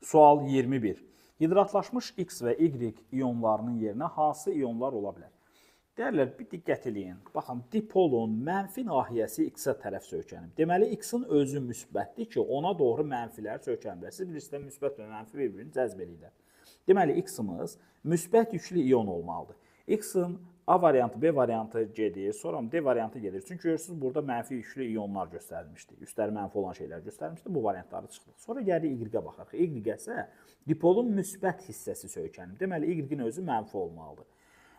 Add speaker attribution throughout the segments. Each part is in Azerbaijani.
Speaker 1: Sual 21. Hidratlaşmış X və Y iyonlarının yerinə hansı iyonlar ola bilər? Dəyərlər, bir diqqət eləyin. Baxın, dipolun mənfi nahiyəsi X-ə tərəf söykənib. Deməli, X-in özü müsbətdir ki, ona doğru mənfilər söykəniblər. Siz bilirsiniz, müsbət və mənfi bir-birini cəzb edirlər. Deməli, X-imiz müsbət yüklü iyon olmalıdır. X-in A variantı, B variantı gedir, sonra D variantı gedir. Çünki görürsünüz, burada mənfi yüklü iyonlar göstərilmişdi. Üstləri mənfi olan şeylər göstərilmişdi. Bu variantları çıxdıq. Sonra gəlir Y-ə baxaq. Y isə dipolun müsbət hissəsi söykənib. Deməli, Y-in özü mənfi olmalıdır.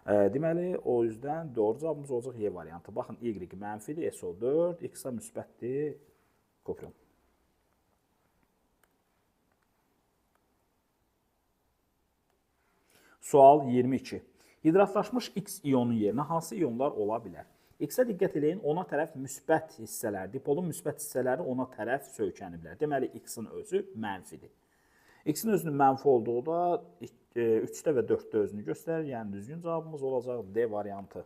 Speaker 1: Deməli, o yüzden doğru cavabımız olacaq Y variantı. Baxın, Y mənfidir, SO4, X-a müsbətdir. Kopyalım. Sual 22. Hidratlaşmış X iyonun yerinə hansı iyonlar ola bilər? X-ə diqqət edin, ona tərəf müsbət hissələr, dipolun müsbət hissələri ona tərəf söykəniblər. Deməli, X-in özü mənfidir. X-in özünün mənfi olduğu da 3-də və 4-də özünü göstərir. Yəni, düzgün cavabımız olacaq D variantı.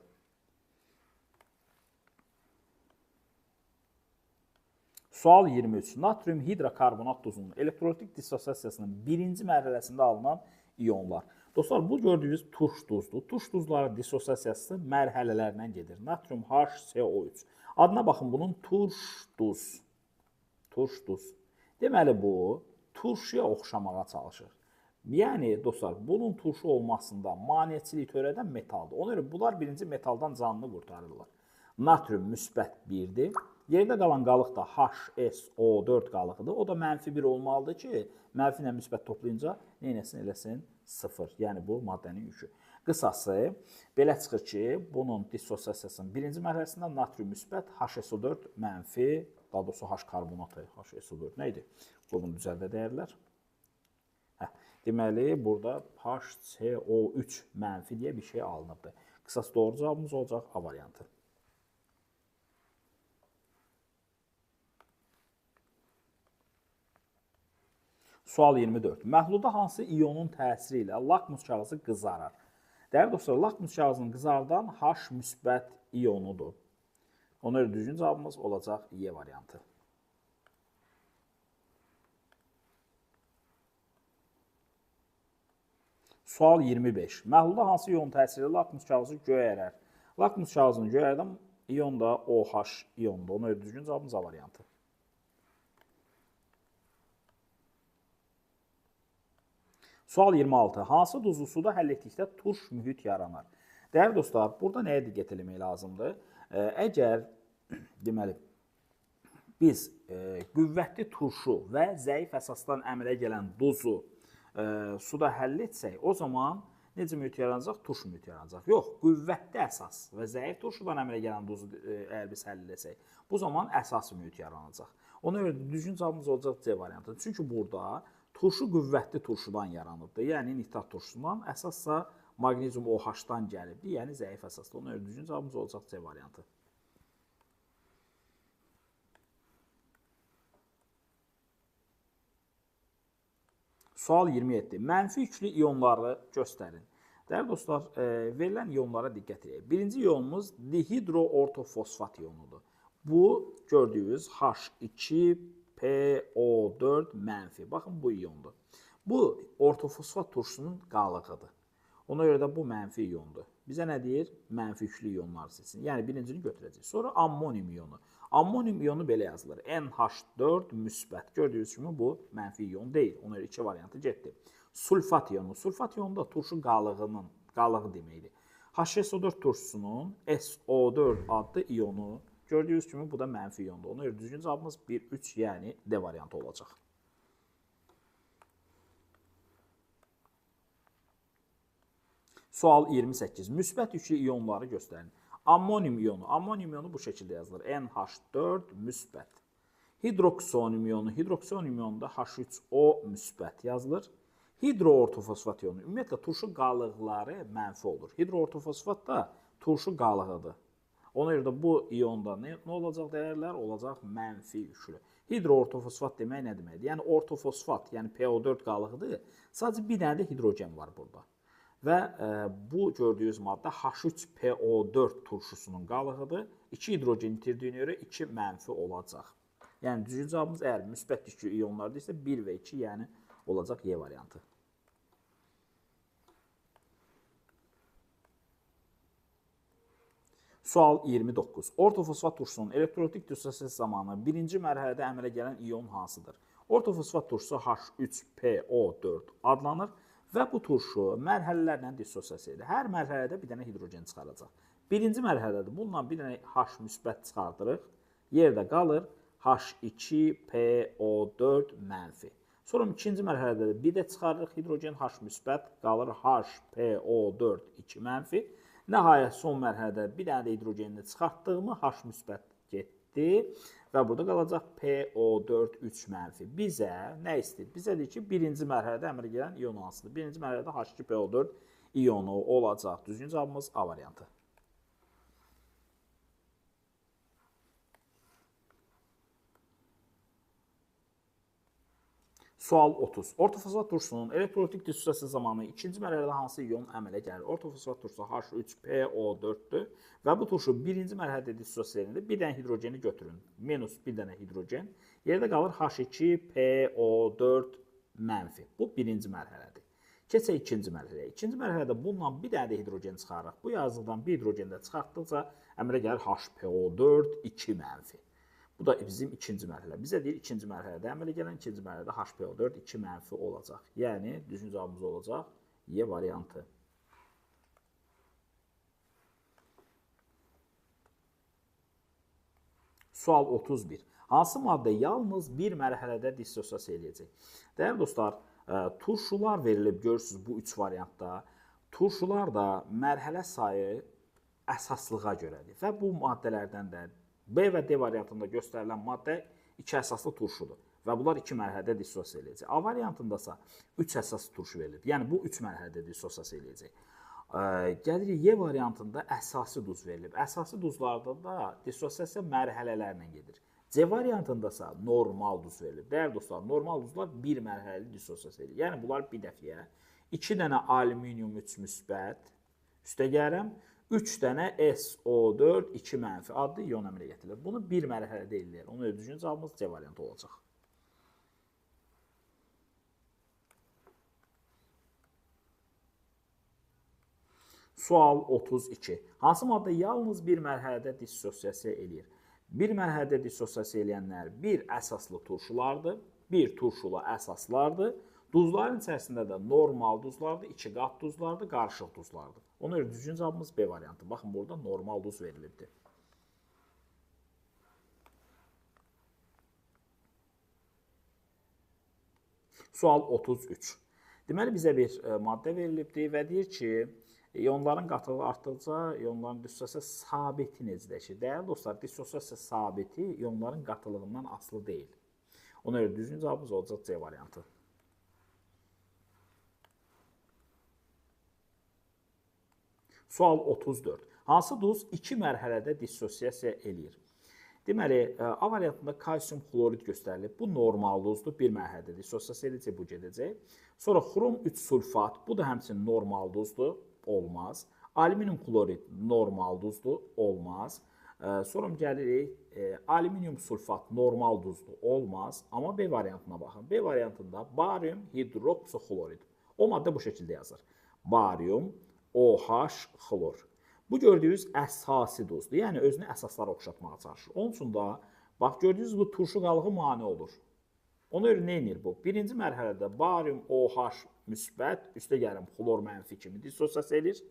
Speaker 1: Sual 23. Natrium hidrokarbonat duzunun elektrolitik dissosiasiyasının birinci mərhələsində alınan iyonlar. Dostlar, bu gördüyünüz turş duzdur. Turş duzların dissosiasiyası mərhələlərlə gedir. Natrium HCO3. Adına baxın, bunun turş duz. Turş duz. Deməli, bu turşuya oxşamağa çalışır. Yəni, dostlar, bunun turşu olmasında maneçilik törədən metaldır. Ona görə bunlar birinci metaldan canını qurtarırlar. Natrium müsbət 1-dir. Yerdə qalan qalıq da HSO4 qalıqdır. O da mənfi 1 olmalıdır ki, mənfi ilə müsbət toplayınca neynəsin eləsin? 0. Yəni, bu maddənin yükü. Qısası, belə çıxır ki, bunun dissosiasiyasının birinci mərhələsində natrium müsbət, HSO4 mənfi, daha doğrusu H karbonatı, HSO4 nə idi? Bunu düzəldə dəyərlər. Deməli, burada HCO3 mənfi deyə bir şey alınıbdır. Qısası doğru cavabımız olacaq A variantı. Sual 24. Məhlulda hansı iyonun təsiri ilə lakmus kağızı qızarar? Dəyərli dostlar, lakmus kağızını qızardan H müsbət iyonudur. Ona görə düzgün cavabımız olacaq Y variantı. Sual 25. Məhlulda hansı iyon təsiri ilə lakmus kağızı göyərər? Lakmus kağızını göyərdən iyon da OH iyondur. Ona görə düzgün cavabımız A variantı. Sual 26. Hansı duzlu suda həll etdikdə turş mühit yaranar? Dəyərli dostlar, burada nəyə diqqət etmək lazımdır? Əgər, deməli, biz qüvvətli turşu və zəif əsasdan əmələ gələn duzu suda həll etsək, o zaman necə mühit yaranacaq? Turş mühit yaranacaq. Yox, qüvvətli əsas və zəif turşudan əmələ gələn duzu əgər biz həll etsək, bu zaman əsas mühit yaranacaq. Ona görə düzgün cavabımız olacaq C variantı. Çünki burada turşu qüvvətli turşudan yaranıbdır. Yəni, nitrat turşusundan, əsassa maqnezium OH-dan gəlibdir. Yəni, zəif əsaslı. Ona görə düzgün cavabımız olacaq C variantı. Sual 27. Mənfi yüklü iyonları göstərin. Dəyərli dostlar, verilən iyonlara diqqət edək. Birinci iyonumuz dihidroortofosfat iyonudur. Bu, gördüyünüz H2PO4 mənfi. Baxın, bu iyondur. Bu, ortofosfat turşusunun qalığıdır. Ona görə də bu mənfi iyondur. Bizə nə deyir? Mənfi yüklü iyonlar seçsin. Yəni, birincini götürəcək. Sonra ammonium iyonu. Ammonium iyonu belə yazılır. NH4 müsbət. Gördüyünüz kimi bu mənfi iyon deyil. Ona görə 2 variantı getdi. Sulfat iyonu. Sulfat iyonu da turşu qalığı deməkdir. HSO4 turşusunun SO4 adlı iyonu. Gördüyünüz kimi bu da mənfi iyondur. Ona görə düzgün cavabımız 1-3, yəni D variantı olacaq. Sual 28. Müsbət yüklü iyonları göstərin. Ammonium iyonu. Ammonium iyonu bu şəkildə yazılır. NH4 müsbət. Hidroksonium iyonu. Hidroksonium iyonunda H3O müsbət yazılır. Hidroortofosfat iyonu. Ümumiyyətlə, turşu qalıqları mənfi olur. Hidroortofosfat da turşu qalığıdır. Ona görə də bu iyonda nə olacaq dəyərlər? Olacaq mənfi yüklü. Hidroortofosfat demək nə deməkdir? Yəni, ortofosfat, yəni PO4 qalığıdır. Sadəcə bir dənə də hidrogen var burada. Və bu gördüyünüz maddə H3PO4 turşusunun qalığıdır. 2 hidrogen itirdiyinə görə 2 mənfi olacaq. Yəni, düzgün cavabımız əgər müsbət yüklü iyonlardır isə 1 və 2, yəni olacaq Y variantı. Sual 29. Ortofosfat turşusunun elektrolitik dissosiasiyası zamanı birinci mərhələdə əmələ gələn ion hansıdır? Ortofosfat turşusu H3PO4 adlanır və bu turşu mərhələlərlə dissosiasiya edir. Hər mərhələdə bir dənə hidrogen çıxaracaq. Birinci mərhələdə bununla bir dənə H müsbət çıxardırıq. Yerdə qalır H2PO4 mənfi. Sonra ikinci mərhələdə də bir də çıxarırıq hidrogen H müsbət, qalır HPO4 2 mənfi. Nəhayət son mərhələdə bir dənə də hidrogenini çıxartdığımı H müsbət getdi və burada qalacaq PO4 3 mənfi. Bizə nə istəyir? Bizə deyir ki, birinci mərhələdə əmələ gələn ion hansıdır? Birinci mərhələdə H2PO4 ionu olacaq. Düzgün cavabımız A variantı. Sual 30. Ortofosfat turşusunun elektrolitik dissosiasiyası zamanı ikinci mərhələdə hansı ion əmələ gəlir? Ortofosfat turşusu H3PO4-dür və bu turşu birinci mərhələdə dissosiasiya edilir. Bir dənə hidrogeni götürün. Minus bir dənə hidrogen. Yerdə qalır H2PO4 mənfi. Bu birinci mərhələdir. Keçək ikinci mərhələyə. İkinci mərhələdə bununla bir dənə də hidrogen çıxarırıq. Bu yazdıqdan bir hidrogen də çıxartdıqca əmələ gəlir HPO4 2 mənfi. Bu da bizim ikinci mərhələ. Bizə deyir, ikinci mərhələdə əmələ gələn ikinci mərhələdə HPO4 2 mənfi olacaq. Yəni, düzgün cavabımız olacaq Y variantı. Sual 31. Hansı maddə yalnız bir mərhələdə dissosiasiya eləyəcək? Dəyərli dostlar, turşular verilib, görürsünüz bu üç variantda. Turşular da mərhələ sayı əsaslığa görədir və bu maddələrdən də B və D variantında göstərilən maddə 2 əsaslı turşudur və bunlar 2 mərhələdə dissosiasiya eləyəcək. A variantındasa 3 əsaslı turşu verilib. Yəni bu 3 mərhələdə dissosiasiya eləyəcək. Gəlirik Y variantında əsasi duz verilib. Əsasi duzlarda da dissosiasiya mərhələlərlə gedir. C variantındasa normal duz verilib. Dəyərli dostlar, normal duzlar bir mərhələli dissosiasiya eləyir. Yəni bunlar bir dəfəyə 2 dənə alüminium 3 müsbət üstə gəlirəm. 3 dənə SO4 2 mənfi adlı ion əmələ getirilir. Bunu bir mərhələdə eləyir. Onun düzgün cavabımız C variantı olacaq. Sual 32. Hansı maddə yalnız bir mərhələdə dissosiasiya eləyir? Bir mərhələdə dissosiasiya eləyənlər bir əsaslı turşulardır, bir turşulu əsaslardır. Duzların içərisində də normal duzlardır, 2 qat duzlardır, qarışıq duzlardır. Ona görə düzgün cavabımız B variantı. Baxın, burada normal duz verilibdir. Sual 33. Deməli, bizə bir maddə verilibdir və deyir ki, ionların qatılığı artdıqca ionların dissosiasiyası sabiti necədir? Dəyərli dostlar, dissosiasiya sabiti ionların qatılığından asılı deyil. Ona görə düzgün cavabımız olacaq C variantı. Sual 34. Hansı duz 2 mərhələdə dissosiasiya eləyir? Deməli, A variantında kalsium xlorid göstərilib. Bu normal duzdur. Bir mərhələdə dissosiasiya edəcək, bu gedəcək. Sonra xrom 3 sulfat. Bu da həmçinin normal duzdur. Olmaz. Alüminium xlorid normal duzdur. Olmaz. Sonra gəlirik. Alüminium sulfat normal duzdur. Olmaz. Amma B variantına baxın. B variantında barium hidroksixlorid. O maddə bu şəkildə yazır. Barium OH xlor. Bu gördüyünüz əsasi duzdur. Yəni özünü əsaslara oxşatmağa çalışır. Onun üçün da bax gördüyünüz bu turşu qalığı mane olur. Ona görə nə edir bu? Birinci mərhələdə barium OH müsbət, üstə gəlim xlor mənfi kimi dissosiasiya edir.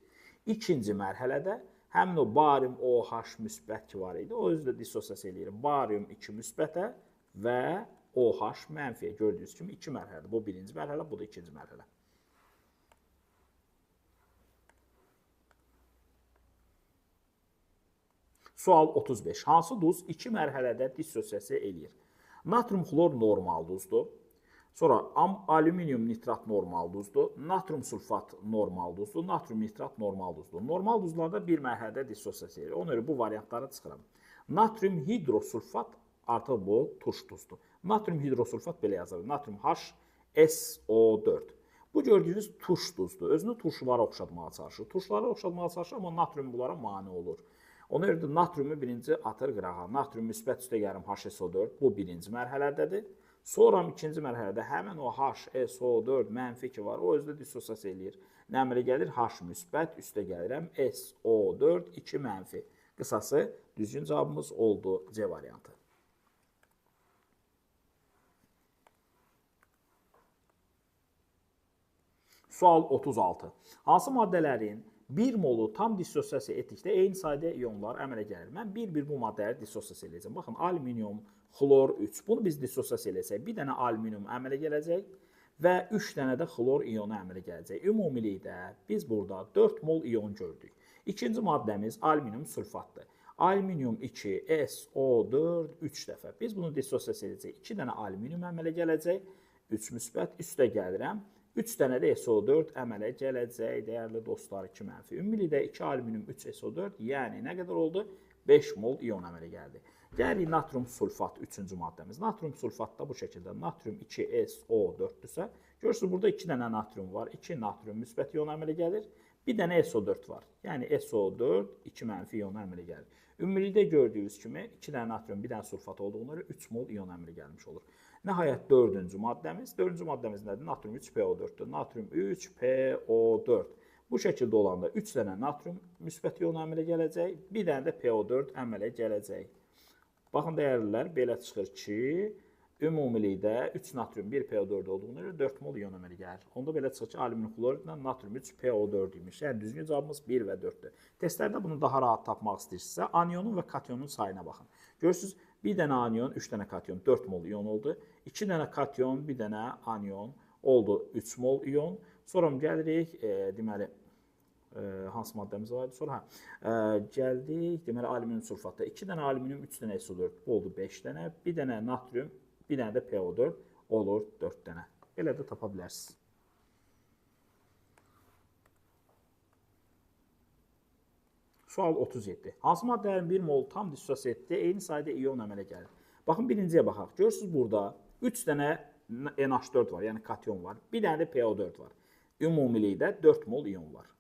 Speaker 1: İkinci mərhələdə həmin o barium OH müsbət ki var idi, o özü də dissosiasiya eləyir. Barium 2 müsbətə və OH mənfiyə gördüyünüz kimi 2 mərhələdə. Bu birinci mərhələ, bu da ikinci mərhələ. Sual 35. Hansı duz 2 mərhələdə dissosiasiya eləyir? Natrium xlor normal duzdur. Sonra alüminium nitrat normal duzdur. Natrium sulfat normal duzdur. Natrium nitrat normal duzdur. Normal duzlarda bir mərhələdə dissosiasiya eləyir. Ona görə bu variantları çıxıram. Natrium hidrosulfat artıq bu turş duzdur. Natrium hidrosulfat belə yazılır. Natrium HSO4. Bu gördüyünüz turş duzdur. Özünü turşulara oxşatmağa çalışır. Turşulara oxşatmağa çalışır, amma natrium bunlara mane olur. Ona görə natriumu birinci atır qırağa. Natrium müsbət üstə gəlim HSO4. Bu birinci mərhələdədir. Sonra ikinci mərhələdə həmin o HSO4 -2 var, o özdə dissosiasiya eləyir. Nə əmələ gəlir? H müsbət, üstə gəlirəm SO4 2 mənfi. Qısası düzgün cavabımız oldu C variantı. Sual 36. Hansı maddələrin 1 molu tam dissosiasiya etdikdə eyni sayda iyonlar əmələ gəlir? Mən bir-bir bu maddələri dissosiasiya edəcəm. Baxın, alüminium, xlor 3. Bunu biz dissosiasiya eləsək, bir dənə alüminium əmələ gələcək və 3 dənə də xlor iyonu əmələ gələcək. Ümumilikdə biz burada 4 mol iyon gördük. İkinci maddəmiz alüminium sülfatdır. Alüminium 2, SO4 3 dəfə. Biz bunu dissosiasiya edəcək. 2 dənə alüminium əmələ gələcək. 3 müsbət, üstə gəlirəm. 3 dənə də SO4 əmələ gələcək, dəyərli dostlar, 2 mənfi. Ümumilikdə 2 alüminium 3 SO4, yəni nə qədər oldu? 5 mol iyon əmələ gəldi. Gəlirik natrium sulfat, 3-cü maddəmiz. Natrium sulfatda bu şəkildə natrium 2 SO4-dürsə, görürsünüz, burada 2 dənə natrium var, 2 natrium müsbət iyon əmələ gəlir, bir dənə SO4 var. Yəni SO4 2 mənfi iyon əmələ gəlir. Ümumilikdə gördüyünüz kimi 2 dənə natrium, bir dənə sulfat olduğuna görə 3 mol iyon əmələ gəlmiş olur. Nəhayət 4-cü maddəmiz. 4-cü maddəmiz nədir? Natrium 3PO4-dür. Natrium 3PO4. Bu şəkildə olanda 3 dənə natrium müsbət iyon əmələ gələcək, bir dənə də PO4 əmələ gələcək. Baxın, dəyərlilər, belə çıxır ki, ümumilikdə 3 natrium 1 PO4 olduğuna görə 4 mol iyon əmələ gəlir. Onda belə çıxır ki, alüminium xloridlə natrium 3 PO4 imiş. Yəni düzgün cavabımız 1 və 4-dür. Testlərdə bunu daha rahat tapmaq istəyirsinizsə, anionun və kationun sayına baxın. Görürsünüz, bir dənə anion, 3 dənə kation, 4 mol iyon oldu. 2 dənə kation, bir dənə anion oldu, 3 mol iyon. Sonra gəlirik, deməli, hansı maddəmiz var? Sonra gəldik, deməli, alüminium sulfatda 2 dənə alüminium, 3 dənə SO4 oldu, 5 dənə. Bir dənə natrium, bir dənə də PO4 olur, 4 dənə. Belə də tapa bilərsiniz. Sual 37. Hansı maddələrin 1 mol tam dissosiasiya etdi, eyni sayda iyon əmələ gəlir? Baxın, birinciyə baxaq. Görürsünüz, burada 3 dənə NH4 var, yəni kation var. Bir dənə də PO4 var. Ümumilikdə 4 mol iyon var.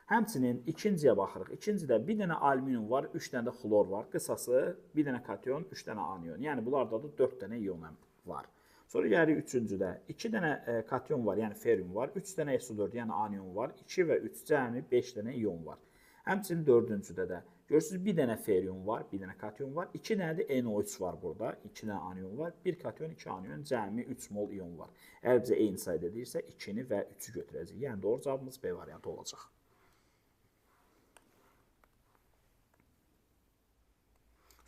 Speaker 1: Həmçinin ikinciyə baxırıq. İkincidə bir dənə alüminium var, 3 dənə də xlor var. Qısası bir dənə kation, 3 dənə anion. Yəni bunlarda da 4 dənə iyon var. Sonra gəlirik üçüncüdə. 2 dənə kation var, yəni ferium var. 3 dənə SO4, yəni anion var. 2 və 3 cəmi 5 dənə iyon var. Həmçinin dördüncüdə də görürsünüz, bir dənə ferium var, bir dənə kation var. 2 dənə də NO3 var burada. 2 dənə anion var. 1 kation, 2 anion, cəmi 3 mol iyon var. Əgər bizə eyni sayda deyirsə, 2-ni və 3-ü götürəcək. Yəni doğru cavabımız B variantı olacaq.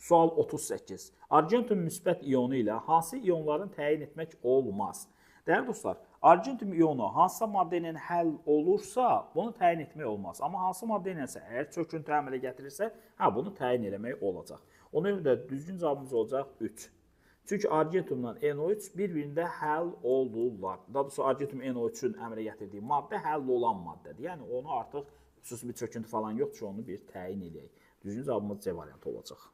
Speaker 1: Sual 38. Argentum müsbət iyonu ilə hansı iyonların təyin etmək olmaz? Dəyərli dostlar, argentum iyonu hansısa maddə ilə həll olursa, bunu təyin etmək olmaz. Amma hansı maddə ilənsə, əgər çöküntü əmələ gətirirsə, bunu təyin etmək olacaq. Ona görə də düzgün cavabımız olacaq 3. Çünki argentumla NO3 bir-birində həll olurlar. Daha doğrusu argentum NO3-ün əmələ gətirdiyi maddə həll olan maddədir. Yəni onu artıq xüsusi bir çöküntü falan yoxdur ki, onu bir təyin edək. Düzgün cavabımız C variantı olacaq.